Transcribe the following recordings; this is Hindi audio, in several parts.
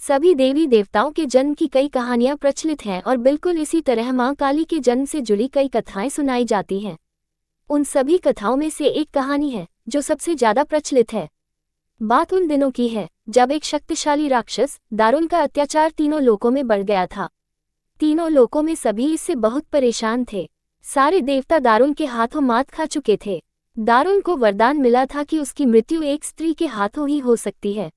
सभी देवी देवताओं के जन्म की कई कहानियां प्रचलित हैं और बिल्कुल इसी तरह मां काली के जन्म से जुड़ी कई कथाएं सुनाई जाती हैं। उन सभी कथाओं में से एक कहानी है जो सबसे ज्यादा प्रचलित है। बात उन दिनों की है जब एक शक्तिशाली राक्षस दारुण का अत्याचार तीनों लोकों में बढ़ गया था। तीनों लोकों में सभी इससे बहुत परेशान थे। सारे देवता दारुण के हाथों मात खा चुके थे। दारुण को वरदान मिला था कि उसकी मृत्यु एक स्त्री के हाथों ही हो सकती है।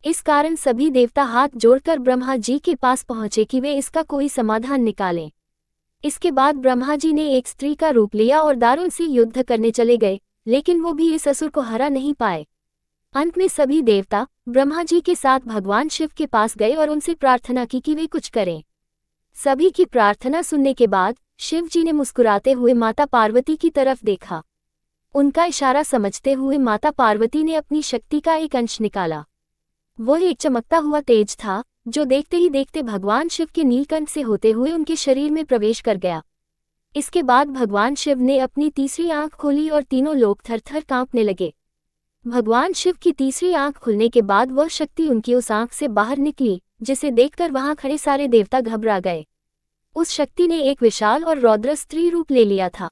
इस कारण सभी देवता हाथ जोड़कर ब्रह्मा जी के पास पहुंचे कि वे इसका कोई समाधान निकालें। इसके बाद ब्रह्मा जी ने एक स्त्री का रूप लिया और दारुण से युद्ध करने चले गए, लेकिन वो भी इस असुर को हरा नहीं पाए। अंत में सभी देवता ब्रह्मा जी के साथ भगवान शिव के पास गए और उनसे प्रार्थना की कि वे कुछ करें। सभी की प्रार्थना सुनने के बाद शिव जी ने मुस्कुराते हुए माता पार्वती की तरफ देखा। उनका इशारा समझते हुए माता पार्वती ने अपनी शक्ति का एक अंश निकाला। वो एक चमकता हुआ तेज था जो देखते ही देखते भगवान शिव के नीलकंठ से होते हुए उनके शरीर में प्रवेश कर गया। इसके बाद भगवान शिव ने अपनी तीसरी आंख खोली और तीनों लोग थरथर कांपने लगे। भगवान शिव की तीसरी आंख खुलने के बाद वह शक्ति उनकी उस आंख से बाहर निकली, जिसे देखकर वहां खड़े सारे देवता घबरा गए। उस शक्ति ने एक विशाल और रौद्र स्त्री रूप ले लिया था।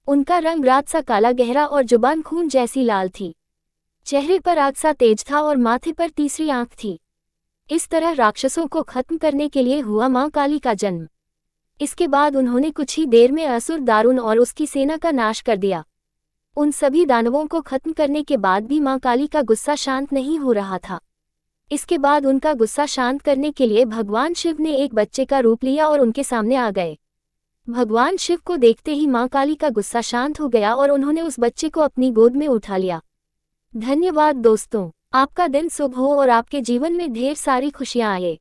उनका रंग रात सा काला गहरा और जुबान खून जैसी लाल थी। चेहरे पर आग सा तेज था और माथे पर तीसरी आंख थी। इस तरह राक्षसों को खत्म करने के लिए हुआ मां काली का जन्म। इसके बाद उन्होंने कुछ ही देर में असुर दारुण और उसकी सेना का नाश कर दिया। उन सभी दानवों को खत्म करने के बाद भी मां काली का गुस्सा शांत नहीं हो रहा था। इसके बाद उनका गुस्सा शांत करने के लिए भगवान शिव ने एक बच्चे का रूप लिया और उनके सामने आ गए। भगवान शिव को देखते ही मां काली का गुस्सा शांत हो गया और उन्होंने उस बच्चे को अपनी गोद में उठा लिया। धन्यवाद दोस्तों, आपका दिन शुभ हो और आपके जीवन में ढेर सारी खुशियां आए।